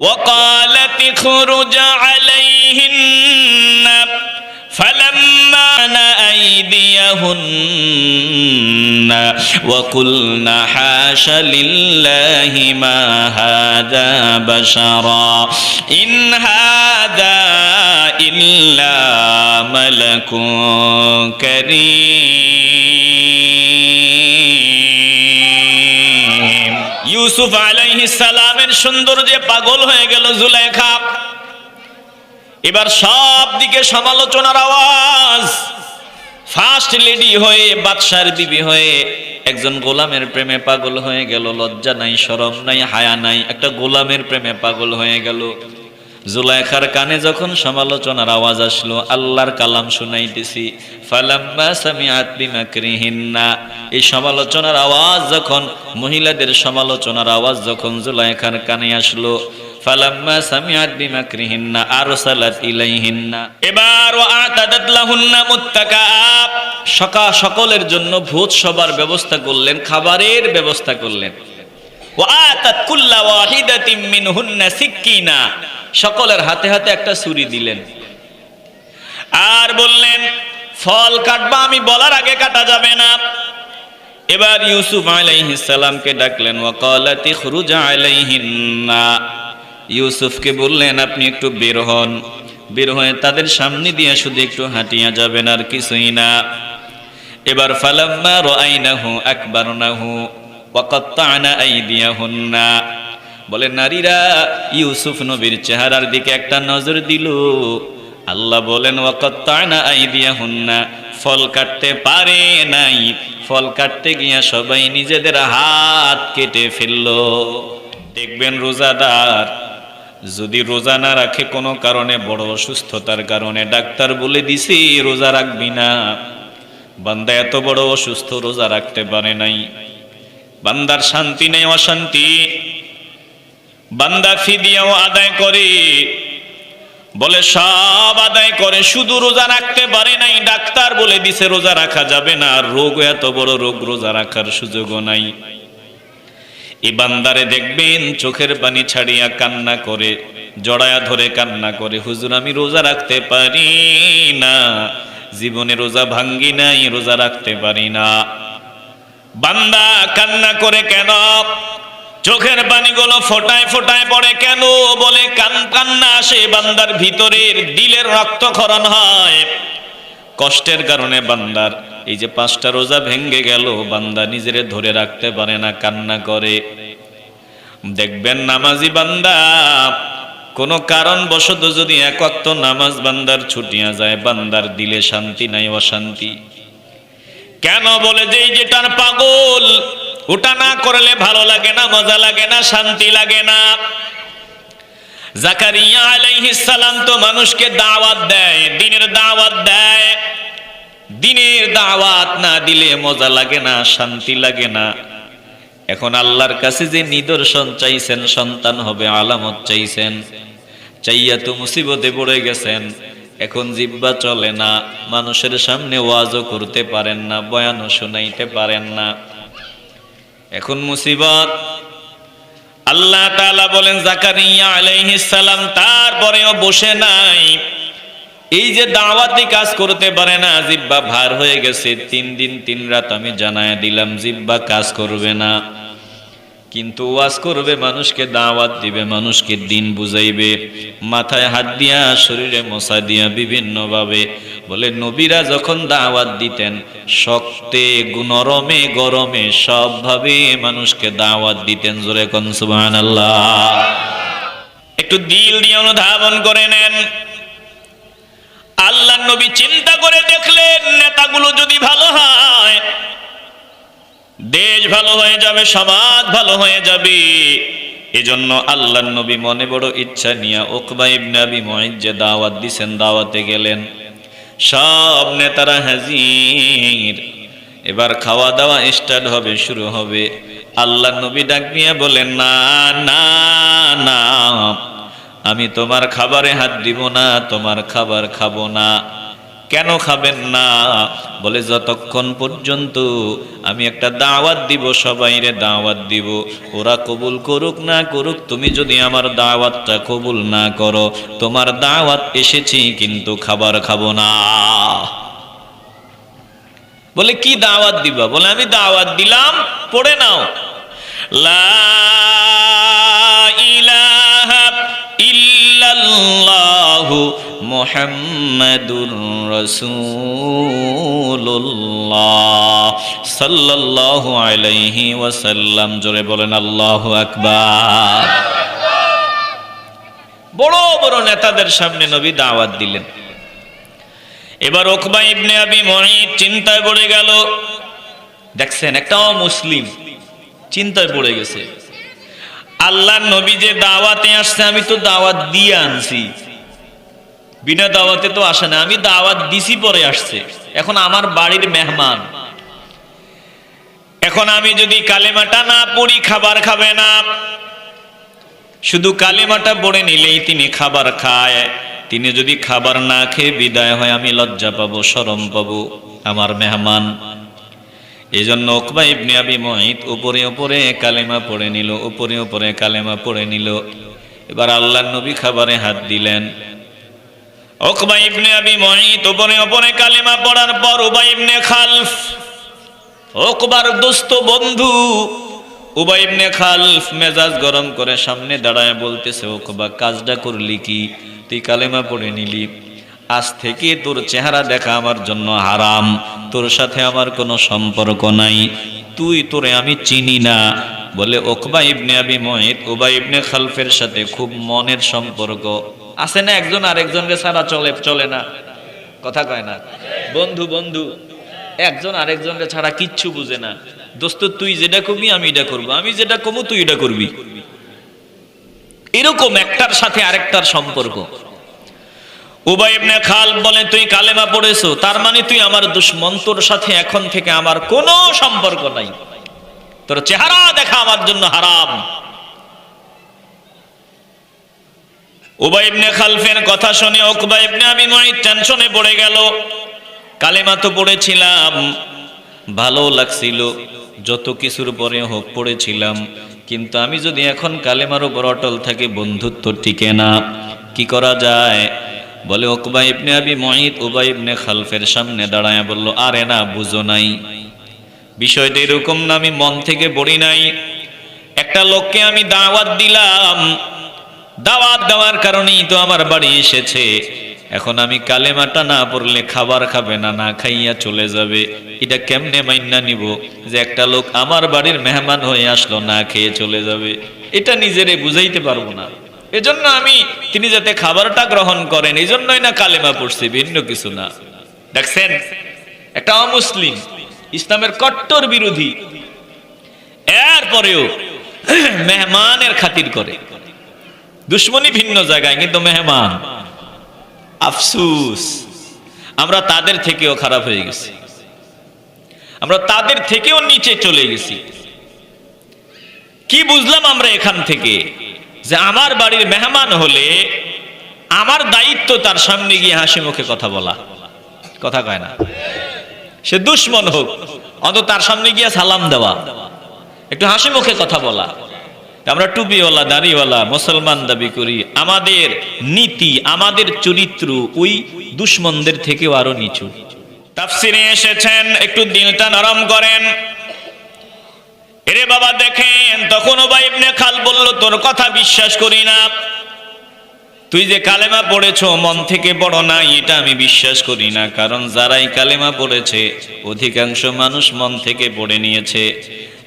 وقالت اخرج عليهن فلما أيديهن وقلن حاش لله ما هذا بشرا إن هذا إلا ملك كريم ইউসুফ আলাইহিস সালামের সৌন্দর্যে পাগল হয়ে গেল জুলেখা। এবার সব দিকে সমালোচনার আওয়াজ। ফার্স্ট লেডি হয়ে, বাদশার বিবি হয়ে একজন গোলামের প্রেমে পাগল হয়ে গেল। লজ্জা নাই, শরম নাই, হায়া নাই, একটা গোলামের প্রেমে পাগল হয়ে গেল। জুলাইখার কানে যখন সমালোচনার আওয়াজ আসলো, আল্লাহর কালাম শুনাইতেছি, ফালাম্মা সামিআত বিমাকরিহিন্না, এই সমালোচনার আওয়াজ যখন, মহিলাদের সমালোচনার আওয়াজ যখন জুলাইখার কানে আসলো, ফালাম্মা সামিআত বিমাকরিহিন্না আরসালাত ইলাইহিন্না, এবার ওয়াআতাদাত লাহুন্না মুত্তাকা, সকলের জন্য ভোজ সবার ব্যবস্থা করলেন, খাবারের ব্যবস্থা করলেন। ওয়াআতাত কুল্লা ওয়াহিদাতিন মিনহুন্না সিক্কিনা, সকলের হাতে হাতে একটা ছুরি দিলেন। আর বললেন ফল কাটবা, আমি বলার আগে কাটা যাবে না। এবার ইউসুফ আলাইহিস সালামকে ডাকলেন। ওয়াকালাত ইখরুজ আলাইহিন্না, ইউসুফকে বললেন আপনি একটু বের হন, বের হয়ে তাদের সামনে দিয়ে শুধু একটু হাঁটিয়া যাবেন, আর কিছুই না। এবার ফালাম্মা রাআইনাহু আকবারনাহু ওয়া কাত্তা'না আইদিয়াহুন্না, বলে নারীরা ইউসুফ নবীর চেহারার দিকে একটা নজর দিল। আল্লাহ বলেন ওয়া কাত্তা'না আইদিয়াহুন্না, ফল কাটতে পারে নাই, ফল কাটতে গিয়া সবাই নিজেদের হাত কেটে ফেললো। দেখবেন রোজাদার যদি রোজা না রাখে কোনো কারণে, বড় অসুস্থতার কারণে, ডাক্তার বলে দিছে রোজা রাখবি না, বান্দা এত বড় অসুস্থ রোজা রাখতে পারে নাই, বান্দার শান্তি নেই, অশান্তি, বান্দা ফিদিয়াও আদায় করে, বলে সব আদায় করে, শুধু রোজা রাখতে পারে নাই, ডাক্তার বলে দিছে রোজা রাখা যাবে না, আর রোগ এত বড় রোগ, রোজা রাখার সুযোগও নাই। এই বান্দারে দেখবেন চোখের পানি ছাড়িয়া কান্না করে, জড়ায়া ধরে কান্না করে, হুজুর আমি রোজা রাখতে পারি না, জীবনে রোজা ভাঙ্গি নাই, রোজা রাখতে পারি না। বান্দা কান্না করে কেন? চোখের পানিগুলো ফোটায় ফোটায় পড়ে কেন? বলে কান্না আসে বান্দার ভিতরের, দিলের রক্তক্ষরণ হয়। কষ্টের কারণে বান্দার এই যে 5টা রোজা ভেঙ্গে গেল, বান্দা নিজেরে ধরে রাখতে পারে না, কান্না করে। দেখবেন নামাজি বান্দা কোনো কারণবশত যদি এক ওয়াক্ত নামাজ বান্দার ছুটিয়া যায়, বান্দার দিলে শান্তি নাই, অশান্তি। কেন? বলে যে এই যেটার পাগল, ওটা না করলে ভালো লাগে না, মজা লাগে না, শান্তি লাগে না। জাকারিয়া আলাইহিস সালাম তো মানুষকে দাওয়াত দেয়, দ্বীনের দাওয়াত দেয়। দ্বীনের দাওয়াত না দিলে মজা লাগে না, শান্তি লাগে না। এখন আল্লাহর কাছে যে নিদর্শন চাইছেন, সন্তান হবে আলামত চাইছেন, চাইয়া তো মুসিবতে পড়ে গেছেন। এখন জিহ্বা চলে না, মানুষের সামনে ওয়াজও করতে পারেন না, বয়ানও শোনাইতে পারেন না, এখন মুসিবত। আল্লাহ তাআলা বলেন জাকারিয়া আলাইহিস সালাম তারপরেও বসে নাই, এই যে দাওয়াতি কাজ করতে পারে না, জিহ্বা ভার হয়ে গেছে। 3 দিন 3 রাত আমি জানায়া দিলাম জিহ্বা কাজ করবে না, কিন্তু ওয়াজ করবে, মানুষকে দাওয়াত দিবে, মানুষকে দিন বুঝাইবে, মাথায় হাত দিয়া, শরীরে মোছা দিয়া, বিভিন্ন ভাবে। বলে নবীরা যখন দাওয়াত দিতেন, শক্তে নরমে গরমে সব ভাবে মানুষকে দাওয়াত দিতেন। জোরে কোন সুবহানাল্লাহ। একটু দিল দিয়ে অনুধাবন করে নেন। আল্লাহর নবী চিন্তা করে দেখলেন, নেতাগুলো যদি ভালো হয়, দেশ ভালো হয়ে যাবে, সমাজ ভালো হয়ে যাবে। এজন্য আল্লাহর নবী মনে বড় ইচ্ছা নিয়ে উকবা ইবনে আবি মুআইত যে দাওয়াত দিছেন, দাওয়াতে গেলেন। সব নেতারা হাজির, এবার খাওয়া দাওয়া স্টার্ট হবে, শুরু হবে। আল্লাহর নবী ডাক দিয়ে বলেন না না না, আমি তোমার খাবারে হাত দিব না, তোমার খাবার খাবো না। কেন খাবেন না? বলে যতক্ষণ পর্যন্ত আমি একটা দাওয়াত দিব, সবাইরে দাওয়াত দিব, ওরা কবুল করুক না করুক, তুমি যদি আমার দাওয়াতটা কবুল না করো, তোমার দাওয়াত এসেছি কিন্তু খাবার খাবো না। বলে কি দাওয়াত দিবা? বলে আমি দাওয়াত দিলাম, পড়ে নাও, লা ইলাহা ইল্লাল্লাহু মুহাম্মাদুর রাসূলুল্লাহ সাল্লাল্লাহু আলাইহি ওয়াসাল্লাম। জোরে বলেন আল্লাহু আকবার। বড় বড় নেতাদের সামনে নবী দাওয়াত দিলেন। এবার উকবা ইবনে আবি মুঈত চিন্তায় পড়ে গেল। দেখছেন, একটা মুসলিম চিন্তায় পড়ে গেছে। আল্লাহর নবী যে দাওয়াতে আসছে, আমি তো দাওয়াত দিয়ে আনছি, বিনা দাওয়াতে তো আসে না, আমি দাওয়াত দিছি পরে আসছে, এখন আমার বাড়ির মেহমান, এখন আমি যদি কালেমাটা না পড়ি খাবার খাবে না, শুধু কালেমাটা পড়ে নিলেই তিনি খাবার খায়, তিনি যদি খাবার না খেয়ে বিদায় হয় আমি লজ্জা পাবো, শরম পাবো, আমার মেহমান। এই জন্য উকবা ইবনে আবি মুঈত উপরে উপরে কালেমা পড়ে নিল, উপরে উপরে কালেমা পড়ে নিল। এবার আল্লাহর নবী খাবারে হাত দিলেন। উকবা ইবনে আবি মুঈত উপরে উপরে কালেমা পড়ার পর উবাই ইবনে খালফ, উকবার দোস্ত বন্ধু উবাই ইবনে খালফ মেজাজ গরম করে সামনে দাঁড়ায় বলতেছে, উকবা কাজটা করলি কি? তুই কালেমা পড়ে নিলি, আজ থেকে তোর চেহারা দেখা আমার জন্য হারাম, তোর সাথে আমার কোনো সম্পর্ক নাই, তোরে আমি চিনি না। বলে উকবা ইবনে আবি মুঈত উবাই ইবনে খালফের সাথে খুব মনের সম্পর্ক আছে না, একজন আরেকজনকে ছাড়া চলে না, কথা কয় না, বন্ধু বন্ধু একজন আরেকজনকে ছাড়া কিচ্ছু বুঝে না। দোস্ত তুই যেটা করবি আমি এটা করবো, আমি যেটা কমু তুই এটা করবি, এরকম একটার সাথে আরেকটার সম্পর্ক। উবাই ইবনে খালফ বলে, তুই কালেমা পড়েছো, তার মানে তুই আমার দুশমন, তোর সাথে এখন থেকে আমার কোনো সম্পর্ক নাই, তোর চেহারা দেখা আমার জন্য হারাম। উবাই ইবনে খালফের কথা শুনে উকবা ইবনে আবি মুঈত টেনশনে পড়ে গেল। কালেমা তো পড়েছিলাম, ভালো লাগছিল, যত কিছুর পরে হোক পড়েছিলাম, কিন্তু আমি যদি এখন কালেমার উপর অটল থাকি বন্ধুত্ব টিকে না, কি করা যায়? বলে উকবা ইবনে আবি মুঈত উবাই ইবনে খালফের সামনে দাঁড়ায় বলল, আরে না, বুঝো নাই, বিষয়টা এরকম না, আমি মন থেকে পড়ি নাই, একটা লোককে আমি দাওয়াত দিলাম, দাওয়াত দেওয়ার কারণেই তো আমার বাড়ি এসেছে, এখন আমি কালেমাটা না পড়লে খাবার খাবে না, না খাইয়া চলে যাবে, এটা কেমনে মাইন্না নিব যে একটা লোক আমার বাড়ির মেহমান হয়ে আসলো, না খেয়ে চলে যাবে, এটা নিজেরে বুঝাইতে পারবো না। এজন্য আমি তিনি যাতে খাবারটা গ্রহণ করেন এই জন্যই না কালেমা পড়ছি, ভিন্ন কিছু না। দেখছেন, একটা অমুসলিম, ইসলামের কট্টর বিরোধী, এরপরেও মেহমানের খাতির করে, দুশ্মনী ভিন্ন জায়গায় কিন্তু মেহমান। আফসুস, আমরা তাদের থেকেও খারাপ হয়ে গেছি, আমরা তাদের থেকেও নিচে চলে গেছি। কি বুঝলাম আমরা এখান থেকে? যে আমার বাড়ির মেহমান হলে আমার দায়িত্ব তার সামনে গিয়ে হাসি মুখে কথা বলা, কথা কয় না, সে দুশ্মন হোক অন্তত তার সামনে গিয়ে সালাম দেওয়া, একটু হাসি মুখে কথা বলা। আমরা টুপিওয়ালা দাড়িওয়ালা মুসলমান দাবি করি, আমাদের নীতি আমাদের চরিত্র ওই দুশ্মনদের থেকেও আরো নিচু। তাফসিরে এসেছেন, একটু দিলটা নরম করেন। এরে বাবা দেখেন, তখন উবাই ইবনে খালফ বলল, তোর কথা বিশ্বাস করি না, তুই যে কালেমা পড়েছো মন থেকে পড়ো না, এটা আমি বিশ্বাস করি না, কারণ যারাই কালেমা পড়েছে অধিকাংশ মানুষ মন থেকে পড়ে নিয়েছে,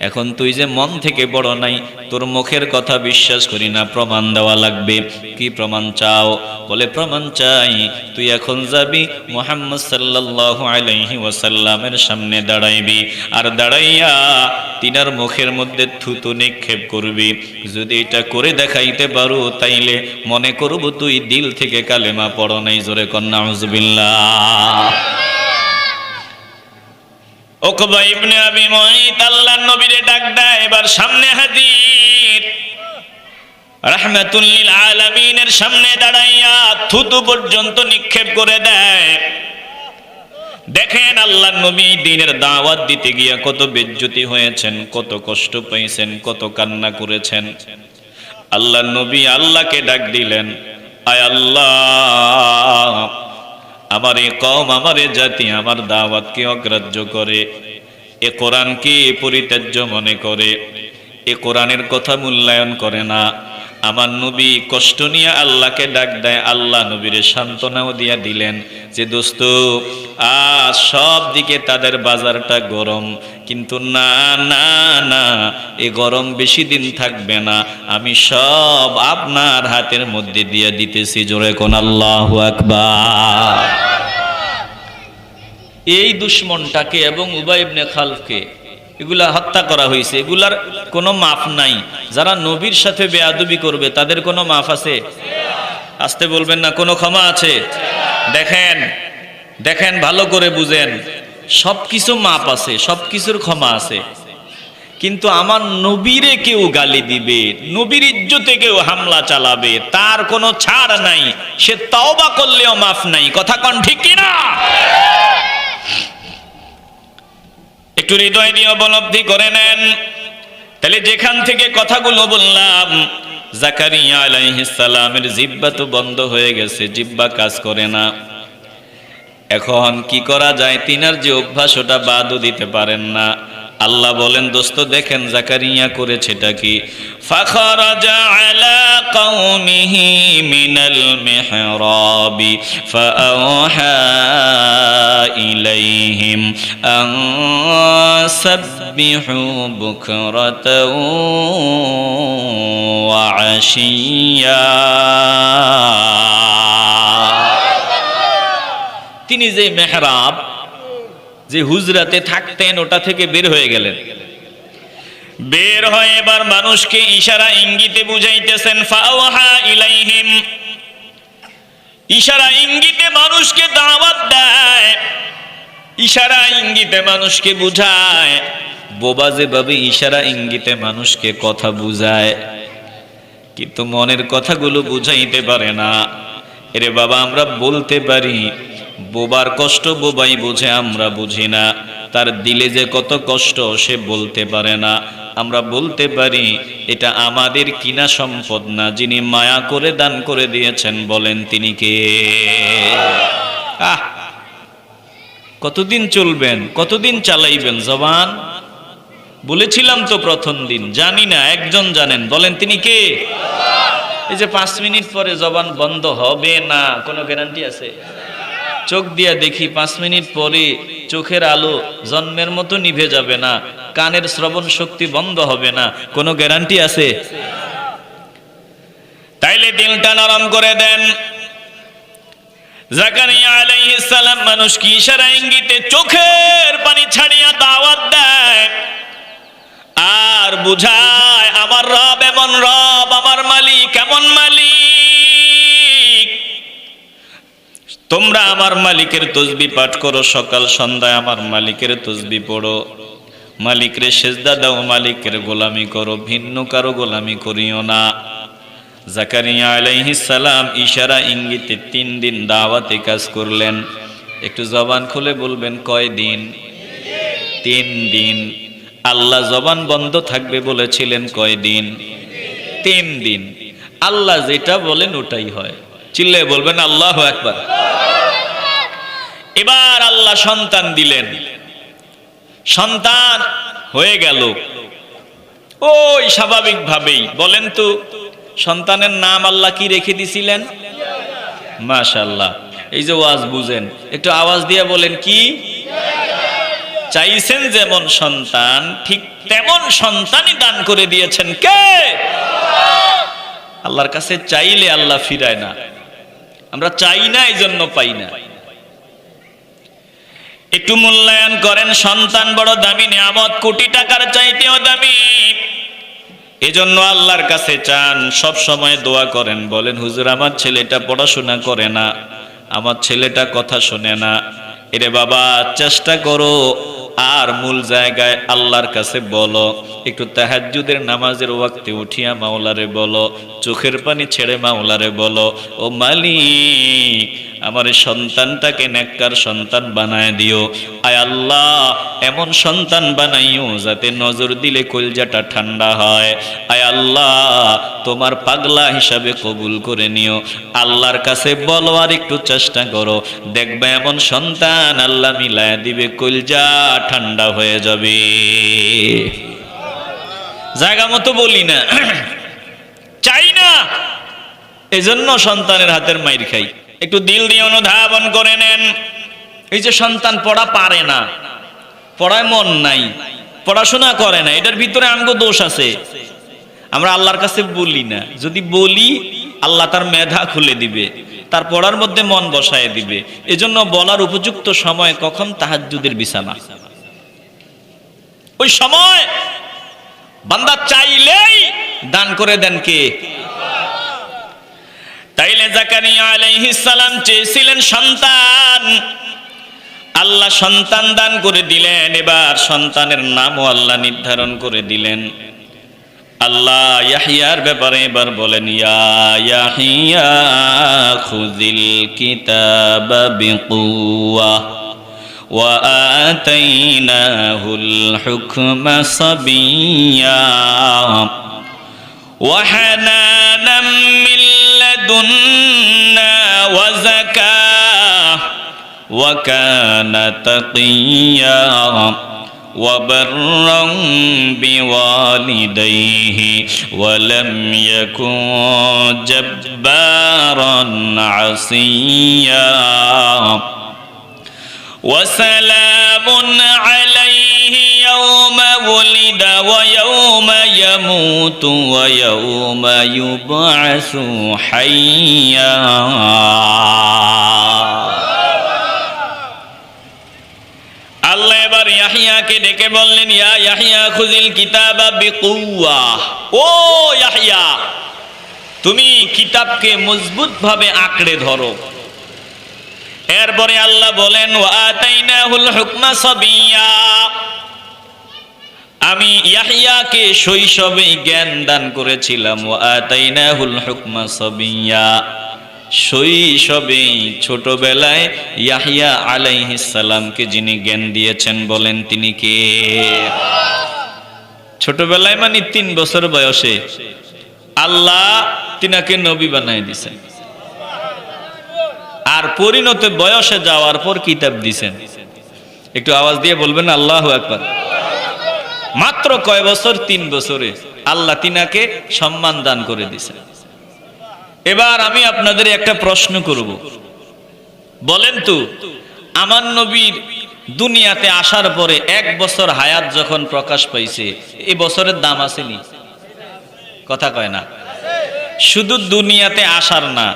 এখন তুই যে মন থেকে পড়ো নাই, তোর মুখের কথা বিশ্বাস করি না, প্রমাণ দেওয়া লাগবে। কি প্রমাণ চাও? বলে প্রমাণ চাই, তুই এখন যাবি মুহাম্মদ সাল্লাল্লাহু আলাইহি ওয়াসাল্লামের সামনে দাঁড়াইবি, আর দাঁড়াইয়া তিনার মুখের মধ্যে থুতু নিক্ষেপ করবি, যদি এটা করে দেখাইতে পারো তাইলে মনে করব তুই দিল থেকে কালেমা পড়ো নাই। জোরে কর নাউজুবিল্লাহ। উকবা ইবনে আবি মুঈত আল্লাহর নবীরে ডাক দেয়, এবার সামনে হাজির, রাহমাতুল লিল আলামিনের সামনে দাঁড়াইয়া থুতু পর্যন্ত নিক্ষেপ করে দেয়। দেখেন আল্লাহর নবী দ্বীনের দাওয়াত দিতে গিয়া কত বেজ্জতি হয়েছেন, কত কষ্ট পেয়েছেন, কত কান্না করেছেন। আল্লাহর নবী আল্লাহকে ডাক দিলেন, আয় আল্লাহ, আমার এ কওম, আমার এ জাতি আমার দাওয়াতকে অগ্রাহ্য করে, এ কোরআনকে পরিত্যাজ্য মনে করে, এ কোরআনের কথা মূল্যায়ন করে না। আমার নবী কষ্ট নিয়ে আল্লাহকে ডাক দেয়। আল্লাহ নবীর সান্ত্বনাও দিয়া দিলেন যে দোস্ত, আজ সব দিকে তাদের বাজারটা গরম, কিন্তু না না না, এ গরম বেশি দিন থাকবে না, আমি সব আপনার হাতের মধ্যে দিয়ে দিতেছি। জোরে কোন আল্লাহু আকবার। এই দুশমনটাকে এবং উবাই ইবনে খালফকে এগুলা হত্যা করা হয়েছে, এগুলার কোনো মাফ নাই। যারা নবীর সাথে বেয়াদবি করবে তাদের কোনো মাফ আছে? আসতে বলবেন না, কোনো ক্ষমা আছে? দেখেন দেখেন, ভালো করে বুঝেন, সবকিছু মাপ আছে, সবকিছুর ক্ষমা আছে, কিন্তু আমার নবীরে কেউ গালি দিবে, নবীর ইজ্জতে কেউ হামলা চালাবে, তার কোনো ছাড় নাই। সে তওবা করলেও মাফ নাই। কথা কোন ঠিক কিনা? একটু হৃদয় দিয়ে উপলব্ধি করে নেন। তাহলে যেখান থেকে কথাগুলো বললাম, জাকারিয়া আলাইহিস সালামের জিহ্বা তো বন্ধ হয়ে গেছে, জিহ্বা কাজ করে না। এখন কি করা যায়? তিনার যে অভ্যাস ওটা বাদও দিতে পারেন না। আল্লাহ বলেন, দোস্ত দেখেন জাকারিয়া করেছেটা কি? ফাখরাজা আলা কওমিহি মিনাল মিহরাবি ফাআওহা ইলাইহিম আন সাব্বিহু বুকরাতাও ওয়া আশিয়া। তিনি যে মেহরাব, যে হুজরাতে থাকতেন, ওটা থেকে বের হয়ে গেলেন। বের হয়ে এবার মানুষকে ইশারা ইঙ্গিতে বুঝাইতেছেন। ফাওহা ইলাইহিম, ইশারা ইঙ্গিতে মানুষকে দাওয়াত দেয়, ইশারা ইঙ্গিতে মানুষকে বুঝায়। বোবা যেভাবে ইশারা ইঙ্গিতে মানুষকে কথা বুঝায়, কিন্তু মনের কথাগুলো বুঝাইতে পারে না। এরে বাবা, আমরা বলতে পারি, বোবার কষ্ট বোবাই বুঝে, আমরা বুঝি না। তার দিলে যে কত কষ্ট সে বলতে পারে না। আমরা বলতে পারি এটা আমাদের কিনা সম্পদ না, যিনি মায়া করে দান করে দিয়েছেন, বলেন তিনি কে? কতদিন চলবেন, কতদিন চালাইবেন জবান? বলেছিলাম তো প্রথম দিন, জানি না, একজন জানেন, বলেন তিনি কে? এই যে 5 মিনিট পরে জবান বন্ধ হবে না, কোনো গ্যারান্টি আছে? চোখ দিয়া দেখি 5 মিনিট পরে চোখের আলো জন্মের মতো নিভে যাবে না, কানের শ্রবণ শক্তি বন্ধ হবে না, কোনো গ্যারান্টি আছে? তাইলে দিলটা নরম করে দেন। জাকারিয়া আলাইহিস সালাম মানুষকে ইশারা ইঙ্গিতে চোখের পানি ছাড়িয়া দাওয়াত দেয় আর বুঝায়, আমার রব এমন রব, আমার মালিক এমন মালিক। তোমরা আমার মালিকের তসবিহ পাঠ করো, সকাল সন্ধ্যায় আমার মালিকের তসবিহ পড়ো, মালিকরে সেজদা দাও, মালিকের গোলামি করো, ভিন্ন কারো গোলামি করিও না। জাকারিয়া আলাইহিস সালাম ইশারা ইঙ্গিতে 3 দিন দাওয়াতে কাজ করলেন। একটু জবান খুলে বলবেন, কয় দিন? 3 দিন। আল্লাহ জবান বন্ধ থাকবে বলেছিলেন কয় দিন? 3 দিন। আল্লাহ যেটা বলেন ওটাই হয়। চিল্লায় বলবেন আল্লাহু আকবার। এবার আল্লাহ সন্তান দিলেন, সন্তান হয়ে গেল ওই স্বাভাবিকভাবেই। বলেন তো সন্তানের নাম আল্লাহ কি রেখে দিছিলেন? মাশাআল্লাহ। এই যে ওয়াজ বুঝেন, একটু আওয়াজ দিয়ে বলেন কি? চাইছেন যেমন সন্তান, ঠিক তেমন সন্তানই দান করে দিয়েছেন কে? আল্লাহর কাছে চাইলে আল্লাহ ফিরায় না, আমরা চাই না এই জন্য পাই না। একটু মূল্যায়ন করেন, সন্তান বড় দামি নিয়ামত, কোটি টাকার চাইতেও দামি। এজন্য আল্লাহর কাছে চান, সব সময় দোয়া করেন, বলেন হুজুর আমার ছেলেটা পড়াশোনা করে না, আমার ছেলেটা কথা শোনে না। এরে বাবা চেষ্টা করো আর মূল জায়গায় আল্লাহর কাছে বলো, একটু তাহাজ্জুদের নামাজের ওয়াক্তে উঠিয়া মাওলারে বলো, চোখের পানি ছেড়ে মাওলারে বলো, ও মালিক আমার সন্তানটাকে নেককার সন্তান বানায় দিও। আয় আল্লাহ এমন সন্তান বানাইও যাতে নজর দিলে কলজাটা ঠান্ডা হয়। আয় আল্লাহ তোমার পাগলা হিসাবে কবুল করে নিও। আল্লাহর কাছে বলো আর একটু চেষ্টা করো, দেখবে এমন সন্তান আল্লাহ মিলায় দিবে, কলজা ঠান্ডা হয়ে যাবে। জায়গা মতো বলি না, চাই না, এজন্য সন্তানের হাতের মাইর খাই। একটু দিল দিয়ে অনুধাবন করে নেন। এই যে সন্তান পড়া পারে না, পড়ায় মন নাই, পড়াশোনা করে না, এটার ভিতরে আমগো দোষ আছে। আমরা আল্লাহর কাছে বলি না, যদি বলি আল্লাহ তার মেধা খুলে দিবে, তার পড়ার মধ্যে মন বসায় দিবে। এজন্য বলার উপযুক্ত সময় কখন? তাহাজ্জুদের বিছানা। ওই সময় বান্দা চাইলেই দান করে দেন কে? তাইলে জাকারিয়া আলাইহিস সালাম চেয়েছিলেন সন্তান, আল্লাহ সন্তান দান করে দিলেন। এবার সন্তানের নামও আল্লাহ নির্ধারণ করে দিলেন। আল্লাহ ইয়াহইয়ার ব্যাপারে এবার বলেন, ইয়া ইয়াহইয়া খুযিল কিতাবা বিকুওয়া ওয়া আতাইনাহুল হুকমা সাবিয়্যা ওয়া হানানাম মিন লাদুন্না ওয়া যাকাহ ওয়া কানা তাকিয়্যা وبرا بوالديه ولم يكن جبارا عصيا وسلام عليه يوم ولد ويوم يموت ويوم يبعث حيا। আল্লাহ এবার ইয়াহইয়াকে ডেকে বললেন, ইয়া ইয়াহইয়া খুযিল কিতাবা বিকুওয়া, ও ইয়াহইয়া তুমি কিতাবকে মজবুত ভাবে আঁকড়ে ধরো। এরপরে আল্লাহ বলেন, ওয়া আতাইনাহুল হুকমা সাবিয়্যা, আমি ইয়াহইয়াকে শৈশবেই জ্ঞান দান করেছিলাম। ওয়া আতাইনাহুল হুকমা সাবিয়্যা, শৈশবেই ছোটবেলায় ইয়াহইয়া আলাইহিস সালামকে যিনি জ্ঞান দিয়েছেন, বলেন তিনি কে? ছোটবেলায় মানে 3 বছর বয়সে আল্লাহ তিনাকে নবী বানায় দিয়েছেন, আর পরিণত বয়সে যাওয়ার পর কিতাব দিয়েছেন। একটু আওয়াজ দিয়ে বলবেন আল্লাহু আকবার। মাত্র কয় বছর? 3 বছরে আল্লাহ তিনাকে সম্মান দান করে দিয়েছেন। এবার আমি আপনাদের একটা প্রশ্ন করব, বলেন তো আমার নবীর দুনিয়াতে আসার পরে 1 বছর হায়াত যখন প্রকাশ পাইছে, এই বছরের দাম আসেনি? কথা কয় না। শুধু দুনিয়াতে আসার না,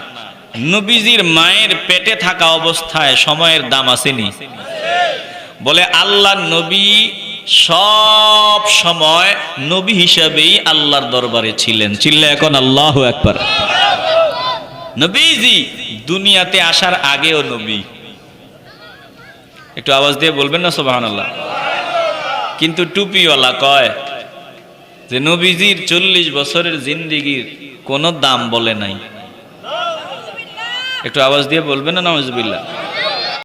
নবীজির মায়ের পেটে থাকা অবস্থায় সময়ের দাম আসেনি? বলে আল্লাহর নবী সব সময় নবী হিসাবেই আল্লাহর দরবারে ছিলেন। চিল্লা এখন আল্লাহু আকবার। নবীজি দুনিয়াতে আসার আগেও নবী। একটু আওয়াজ দিয়ে বলবেন না সুবহানাল্লাহ। কিন্তু টুপিওয়ালা কয় যে নবীজির 40 বছরের জিন্দেগির কোনো দাম বলে নাই। একটু আওয়াজ দিয়ে বলবেন না নাউজুবিল্লাহ।